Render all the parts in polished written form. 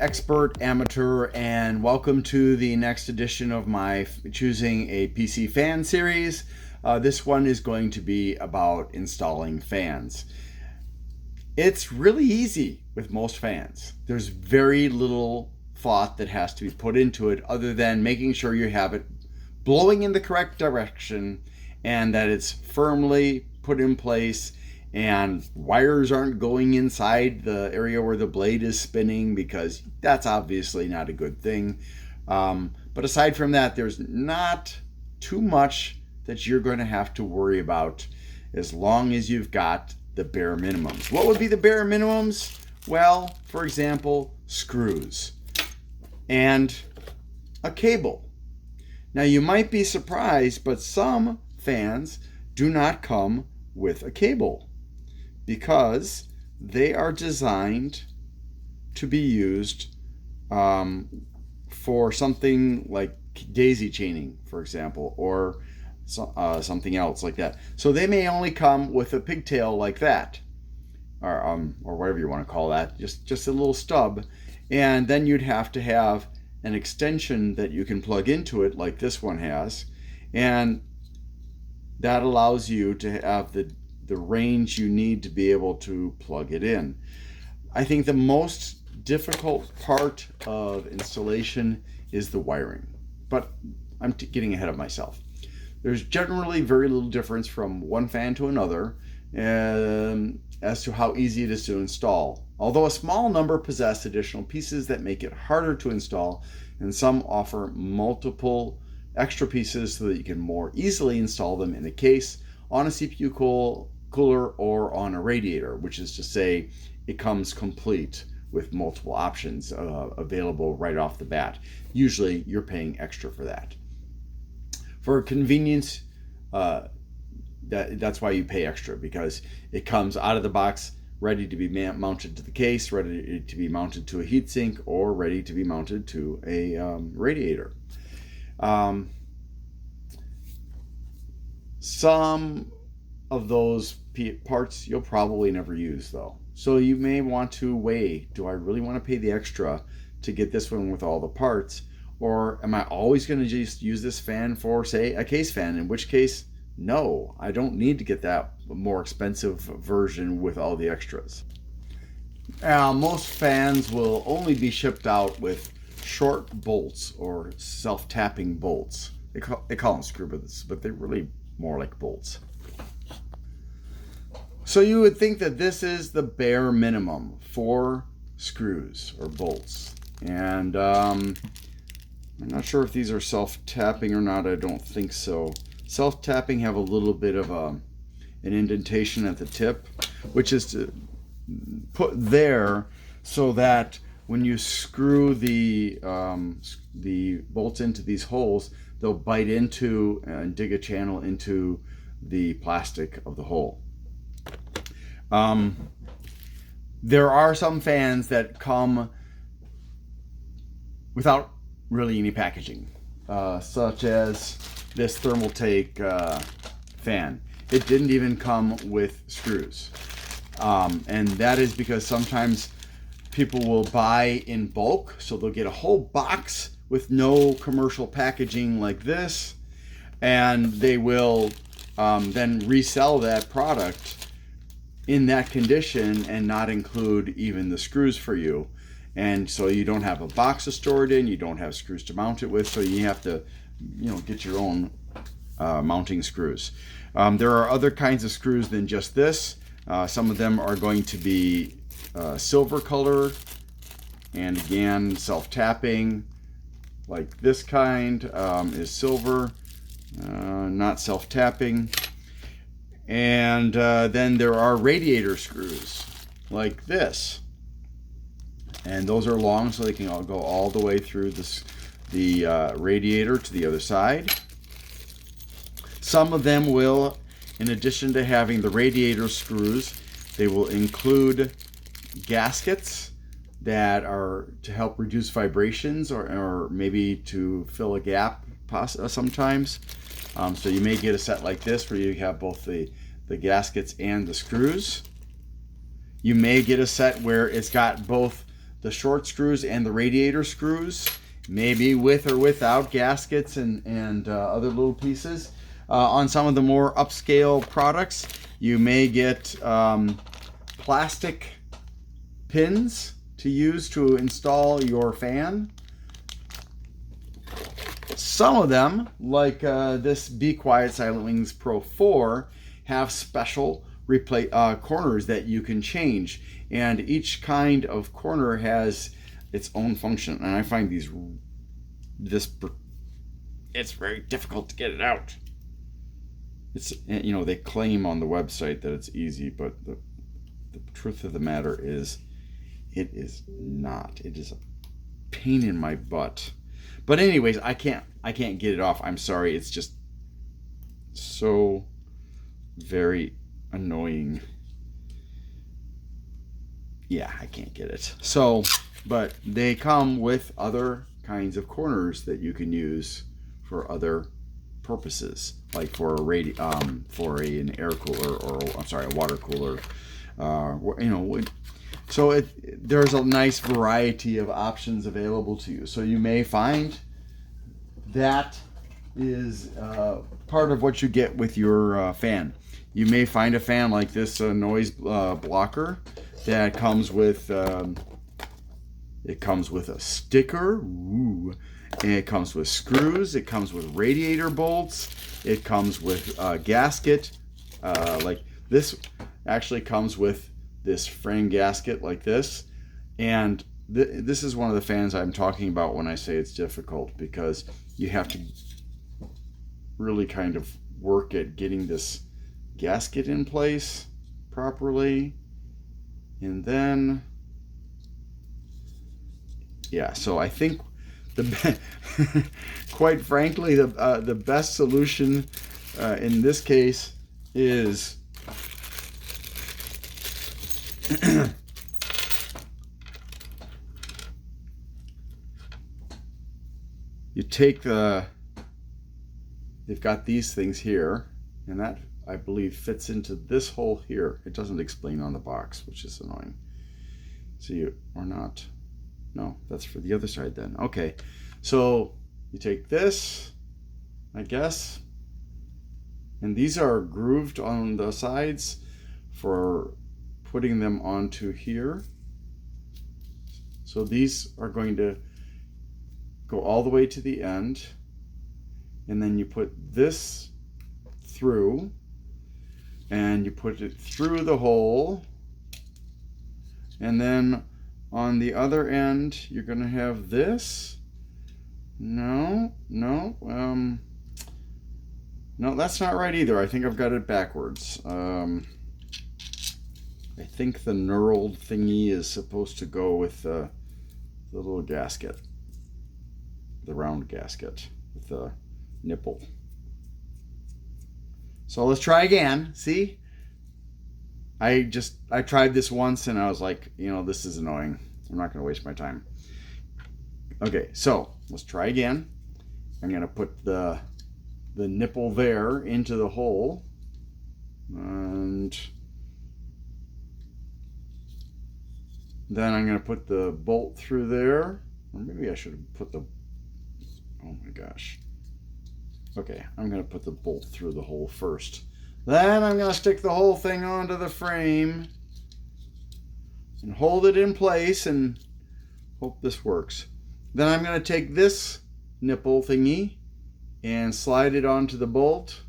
expert amateur, and welcome to the next edition of my choosing a PC fan series. This one is going to be about installing fans. It's really easy with most fans. There's very little thought that has to be put into it other than making sure you have it blowing in the correct direction and that it's firmly put in place and wires aren't going inside the area where the blade is spinning, because that's obviously not a good thing. But aside from that, there's not too much that you're going to have to worry about as long as you've got the bare minimums. What would be the bare minimums? Well, for example, screws and a cable. Now you might be surprised, but some fans do not come with a cable because they are designed to be used for something like daisy chaining, for example, or something else like that. So they may only come with a pigtail like that, or whatever you want to call that, just a little stub, and then you'd have to have an extension that you can plug into it like this one has, and that allows you to have the range you need to be able to plug it in. I think the most difficult part of installation is the wiring, but I'm getting ahead of myself. There's generally very little difference from one fan to another as to how easy it is to install, although a small number possess additional pieces that make it harder to install, and some offer multiple extra pieces so that you can more easily install them in a case, on a CPU cooler, or on a radiator, which is to say it comes complete with multiple options available right off the bat. Usually you're paying extra for that. For convenience, that's why you pay extra, because it comes out of the box ready to be mounted to the case, ready to be mounted to a heatsink, or ready to be mounted to a radiator. Some of those parts you'll probably never use though. So you may want to weigh, do I really want to pay the extra to get this one with all the parts? Or am I always going to just use this fan for, say, a case fan? In which case, no, I don't need to get that more expensive version with all the extras. Most fans will only be shipped out with short bolts or self-tapping bolts. They call them screw bits, but they're really more like bolts. So you would think that this is the bare minimum for screws or bolts. And I'm not sure if these are self-tapping or not. I don't think so. Self-tapping have a little bit of an indentation at the tip, which is to put there so that when you screw the bolts into these holes, they'll bite into and dig a channel into the plastic of the hole. There are some fans that come without really any packaging, such as this Thermaltake fan. It didn't even come with screws, and that is because sometimes people will buy in bulk, so they'll get a whole box with no commercial packaging like this, and they will then resell that product in that condition and not include even the screws for you. And so you don't have a box to store it in, you don't have screws to mount it with, so you have to, get your own mounting screws. There are other kinds of screws than just this. Some of them are going to be silver color, and again, self-tapping, like this kind is silver, not self-tapping. And then there are radiator screws like this, and those are long, so they can all go all the way through the radiator to the other side. Some of them will, in addition to having the radiator screws, they will include gaskets that are to help reduce vibrations, or maybe to fill a gap sometimes. So you may get a set like this where you have both the gaskets and the screws. You may get a set where it's got both the short screws and the radiator screws, maybe with or without gaskets and other little pieces. On some of the more upscale products, you may get plastic pins to use to install your fan. Some of them, like this Be Quiet Silent Wings Pro 4, have special corners that you can change, and each kind of corner has its own function. And I find it's very difficult to get it out. It's, you know, they claim on the website that it's easy, but the truth of the matter is, it is not. It is a pain in my butt. But anyways, I can't get it off. I'm sorry. It's just so very annoying. Yeah, I can't get it. So, but they come with other kinds of corners that you can use for other purposes, like for an air cooler, or I'm sorry, a water cooler. You know, so there's a nice variety of options available to you. So you may find that is part of what you get with your fan. You may find a fan like this noise blocker that comes with it comes with a sticker. Ooh. And it comes with screws. It comes with radiator bolts. It comes with a gasket. Like this actually comes with this frame gasket like this. And this is one of the fans I'm talking about when I say it's difficult, because you have to really kind of work at getting this gasket in place properly. And then, yeah, so I think quite frankly, the best solution in this case is you take they've got these things here, and that, I believe, fits into this hole here. It doesn't explain on the box, which is annoying. See, or not. No, that's for the other side then. Okay, so you take this, I guess, and these are grooved on the sides for putting them onto here. So these are going to go all the way to the end, and then you put this through, and you put it through the hole, and then on the other end, you're going to have this. No, that's not right either. I think I've got it backwards. I think the knurled thingy is supposed to go with the little gasket, the round gasket with the nipple. So let's try again. See? I tried this once and I was like, you know, this is annoying. I'm not going to waste my time. Okay, so let's try again. I'm going to put the nipple there into the hole, and then I'm going to put the bolt through there. Or maybe I should have put the, oh my gosh. Okay, I'm going to put the bolt through the hole first. Then I'm going to stick the whole thing onto the frame and hold it in place and hope this works. Then I'm going to take this nipple thingy and slide it onto the bolt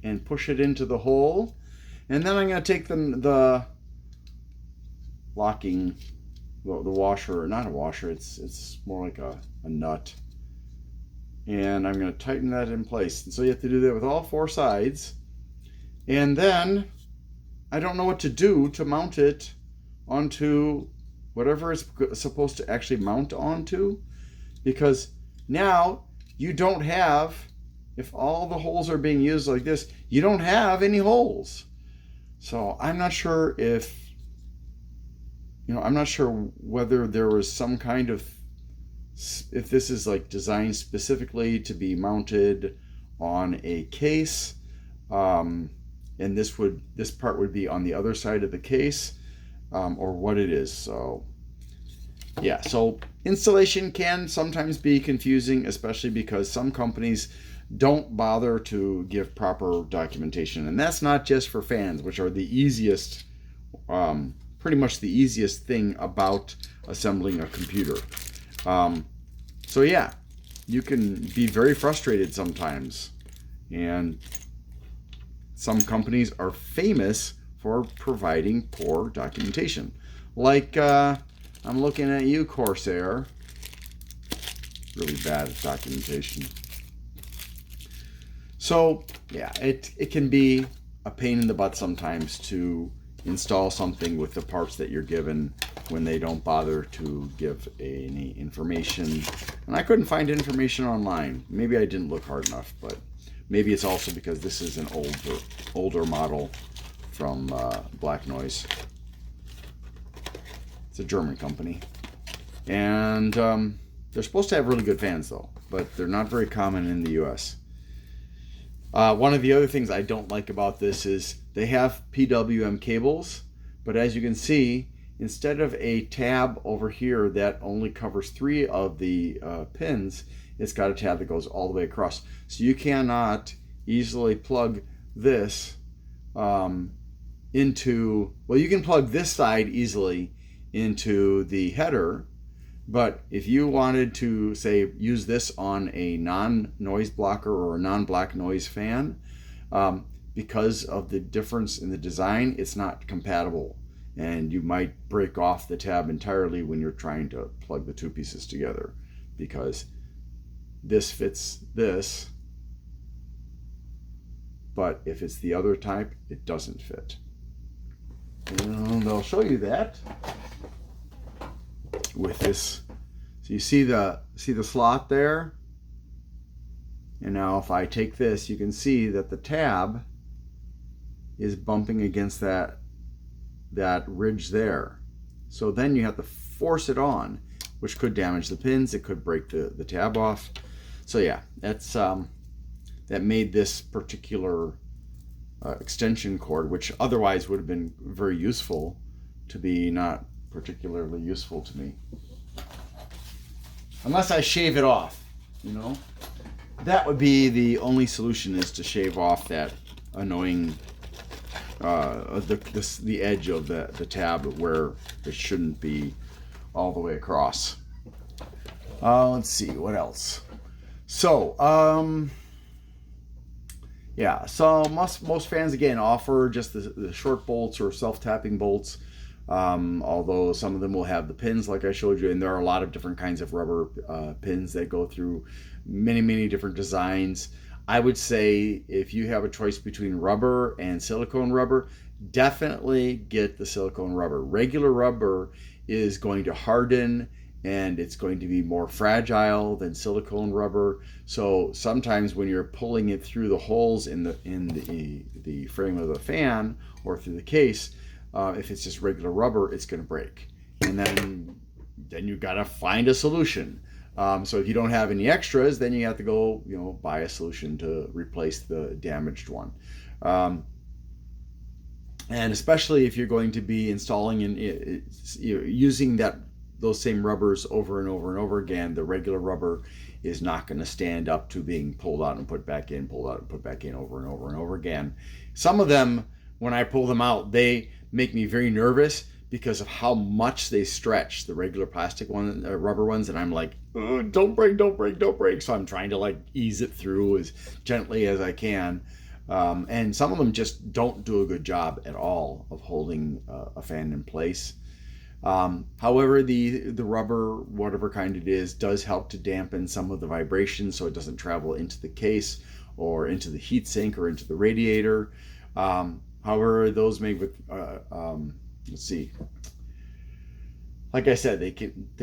and push it into the hole. And then I'm going to take the locking, the washer, not a washer, it's more like a nut. And I'm going to tighten that in place. And so you have to do that with all four sides. And then I don't know what to do to mount it onto whatever it's supposed to actually mount onto, because now you don't have, if all the holes are being used like this, you don't have any holes. So I'm not sure if, you know, I'm not sure whether there was some kind of, if this is like designed specifically to be mounted on a case, and this part would be on the other side of the case, or what it is. So yeah, so installation can sometimes be confusing, especially because some companies don't bother to give proper documentation. And that's not just for fans, which are the easiest, pretty much the easiest thing about assembling a computer. So yeah, you can be very frustrated sometimes. And some companies are famous for providing poor documentation. Like, I'm looking at you, Corsair. Really bad at documentation. So, yeah, it can be a pain in the butt sometimes to install something with the parts that you're given when they don't bother to give any information. And I couldn't find information online. Maybe I didn't look hard enough, but maybe it's also because this is an older model from Black Noise. It's a German company. And they're supposed to have really good fans, though, but they're not very common in the US. One of the other things I don't like about this is they have PWM cables, but as you can see, instead of a tab over here that only covers 3 of the pins, it's got a tab that goes all the way across. So you cannot easily plug this into, well, you can plug this side easily into the header, but if you wanted to, say, use this on a non-noise blocker or a non-black noise fan, because of the difference in the design, it's not compatible. And you might break off the tab entirely when you're trying to plug the two pieces together, because this fits this, but if it's the other type, it doesn't fit. And I'll show you that with this. So you see the slot there, and now if I take this, you can see that the tab is bumping against that ridge there. So then you have to force it on, which could damage the pins. It could break the tab off. So yeah, that's that made this particular extension cord, which otherwise would have been very useful, to be not particularly useful to me. Unless I shave it off, you know? That would be the only solution, is to shave off that annoying, the edge of the tab where it shouldn't be all the way across. Let's see, what else? So, yeah, so most fans, again, offer just the short bolts or self-tapping bolts. Although some of them will have the pins like I showed you, and there are a lot of different kinds of rubber pins that go through many different designs. I would say if you have a choice between rubber and silicone rubber, definitely get the silicone rubber. Regular rubber is going to harden and it's going to be more fragile than silicone rubber. So sometimes when you're pulling it through the holes in the frame of the fan or through the case, if it's just regular rubber, it's going to break, and then you got to find a solution. So if you don't have any extras, then you have to go, buy a solution to replace the damaged one. And especially if you're going to be installing and using those same rubbers over and over and over again, the regular rubber is not going to stand up to being pulled out and put back in, pulled out and put back in over and over and over again. Some of them, when I pull them out, they make me very nervous because of how much they stretch, the regular plastic rubber ones, and I'm like, oh, don't break, don't break, don't break. So I'm trying to ease it through as gently as I can. And some of them just don't do a good job at all of holding a fan in place. However, the rubber, whatever kind it is, does help to dampen some of the vibration so it doesn't travel into the case or into the heatsink or into the radiator. However, those made with, let's see, like I said, they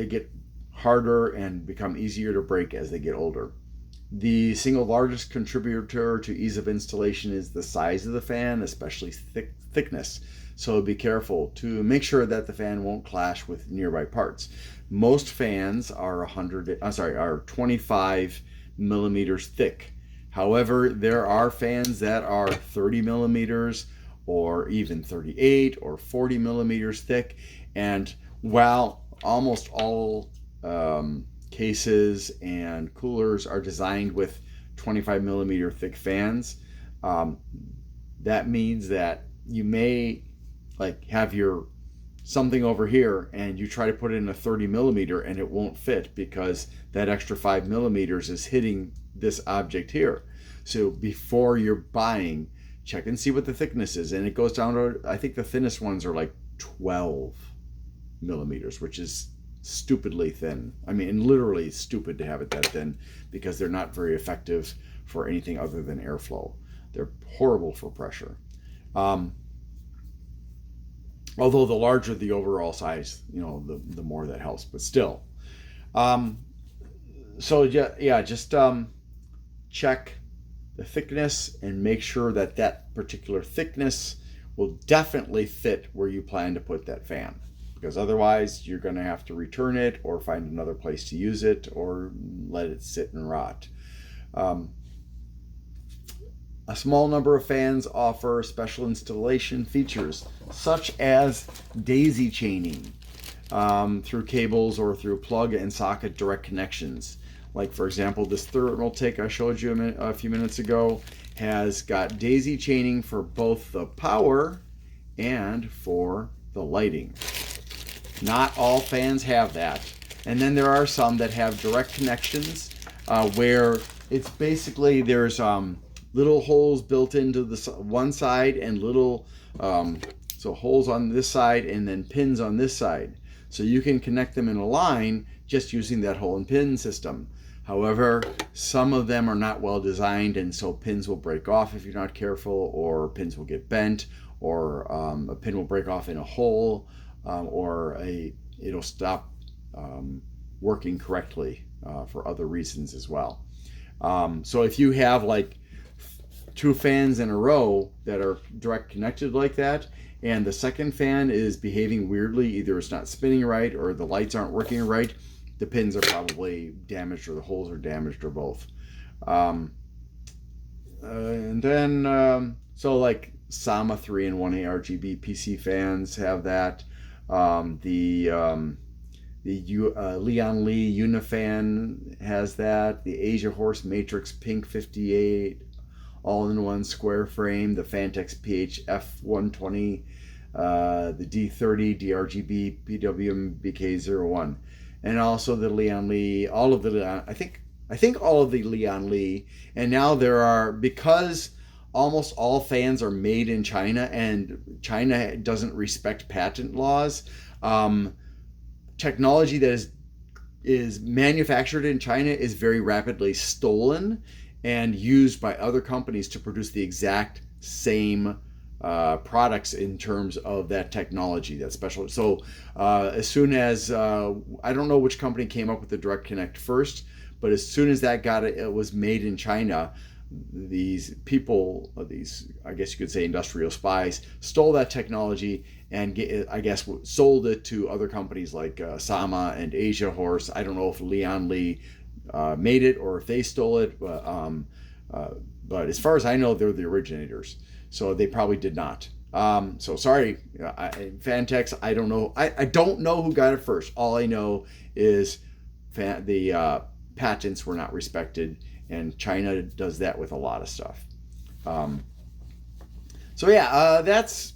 get harder and become easier to break as they get older. The single largest contributor to ease of installation is the size of the fan, especially thickness. So be careful to make sure that the fan won't clash with nearby parts. Most fans are 25 millimeters thick. However, there are fans that are 30 millimeters or even 38 or 40 millimeters thick. And while almost all cases and coolers are designed with 25 millimeter thick fans. That means that you may like have your something over here and you try to put it in a 30 millimeter and it won't fit because that extra 5 millimeters is hitting this object here. So before you're buying, check and see what the thickness is. And it goes down to, I think the thinnest ones are like 12 millimeters, which is stupidly thin. I mean, literally stupid to have it that thin because they're not very effective for anything other than airflow. They're horrible for pressure. Although the larger the overall size, you know, the more that helps, but still. So yeah, just check the thickness and make sure that that particular thickness will definitely fit where you plan to put that fan, because otherwise you're going to have to return it or find another place to use it or let it sit and rot. A small number of fans offer special installation features such as daisy chaining through cables or through plug and socket direct connections. Like, for example, this Thermaltake I showed you a few minutes ago has got daisy chaining for both the power and for the lighting. Not all fans have that. And then there are some that have direct connections where it's basically there's little holes built into the one side and little so holes on this side and then pins on this side. So you can connect them in a line just using that hole and pin system. However, some of them are not well designed, and so pins will break off if you're not careful, or pins will get bent, or a pin will break off in a hole, or it'll stop working correctly for other reasons as well. So if you have like 2 fans in a row that are direct connected like that, and the second fan is behaving weirdly, either it's not spinning right or the lights aren't working right, the pins are probably damaged or the holes are damaged or both. And then, so like Sama 3-in-1 RGB PC fans have that. The Lian Li Unifan has that. The Asia Horse Matrix Pink 58 all-in-one square frame. The Fantex PH F120. The D30 DRGB PWM BK01. And also the Lian Li, all of the, I think all of the Lian Li. And now there are, because almost all fans are made in China and China doesn't respect patent laws, technology that is manufactured in China is very rapidly stolen and used by other companies to produce the exact same products in terms of that technology, that special. So as soon as, I don't know which company came up with the Direct Connect first, but as soon as that it was made in China, these people, these, I guess you could say industrial spies, stole that technology and sold it to other companies like Sama and Asia Horse. I don't know if Lian Li made it or if they stole it, but as far as I know, they're the originators. So they probably did not. So sorry, Fantex, I don't know. I don't know who got it first. All I know is the patents were not respected, and China does that with a lot of stuff. So yeah, that's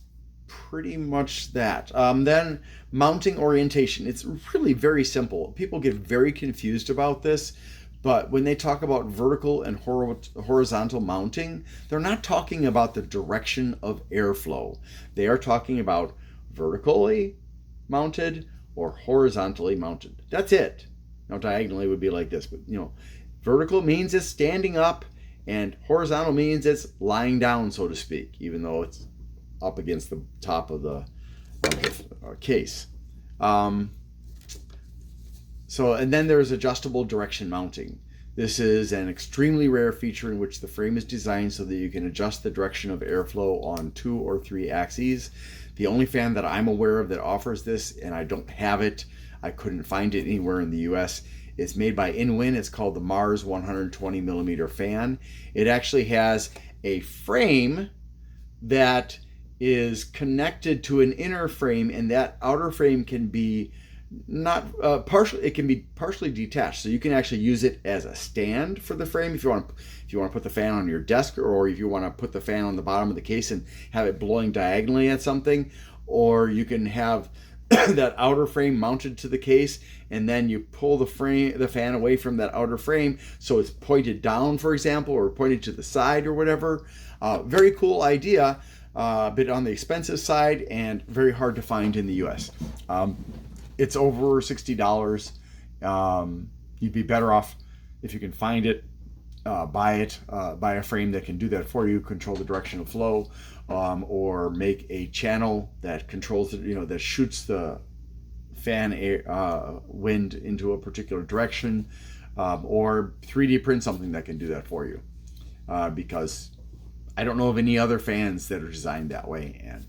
pretty much that. Then mounting orientation. It's really very simple. People get very confused about this. But when they talk about vertical and horizontal mounting, they're not talking about the direction of airflow. They are talking about vertically mounted or horizontally mounted. That's it. Now diagonally would be like this, but you know, vertical means it's standing up and horizontal means it's lying down, so to speak, even though it's up against the top of the case. So, and then there's adjustable direction mounting. This is an extremely rare feature in which the frame is designed so that you can adjust the direction of airflow on 2 or 3 axes. The only fan that I'm aware of that offers this, and I don't have it, I couldn't find it anywhere in the US, it's made by Inwin. It's called the Mars 120 millimeter fan. It actually has a frame that is connected to an inner frame, and that outer frame can be not partially. It can be partially detached, so you can actually use it as a stand for the frame if you want to put the fan on your desk, or if you want to put the fan on the bottom of the case and have it blowing diagonally at something, or you can have that outer frame mounted to the case, and then you pull the fan away from that outer frame so it's pointed down, for example, or pointed to the side or whatever. Very cool idea, a bit on the expensive side and very hard to find in the US. It's over $60. You'd be better off if you can find it, buy a frame that can do that for you, control the direction of flow, or make a channel that controls it, that shoots the fan wind into a particular direction, or 3D print something that can do that for you, because I don't know of any other fans that are designed that way. And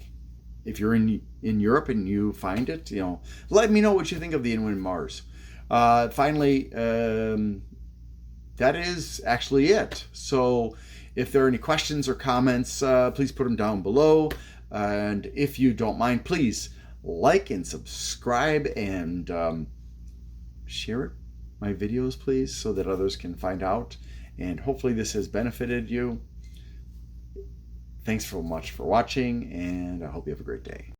if you're in Europe and you find it, let me know what you think of the Inwind Mars. Finally, that is actually it. So if there are any questions or comments, please put them down below. And if you don't mind, please like and subscribe and share my videos, please, so that others can find out. And hopefully this has benefited you. Thanks so much for watching, and I hope you have a great day.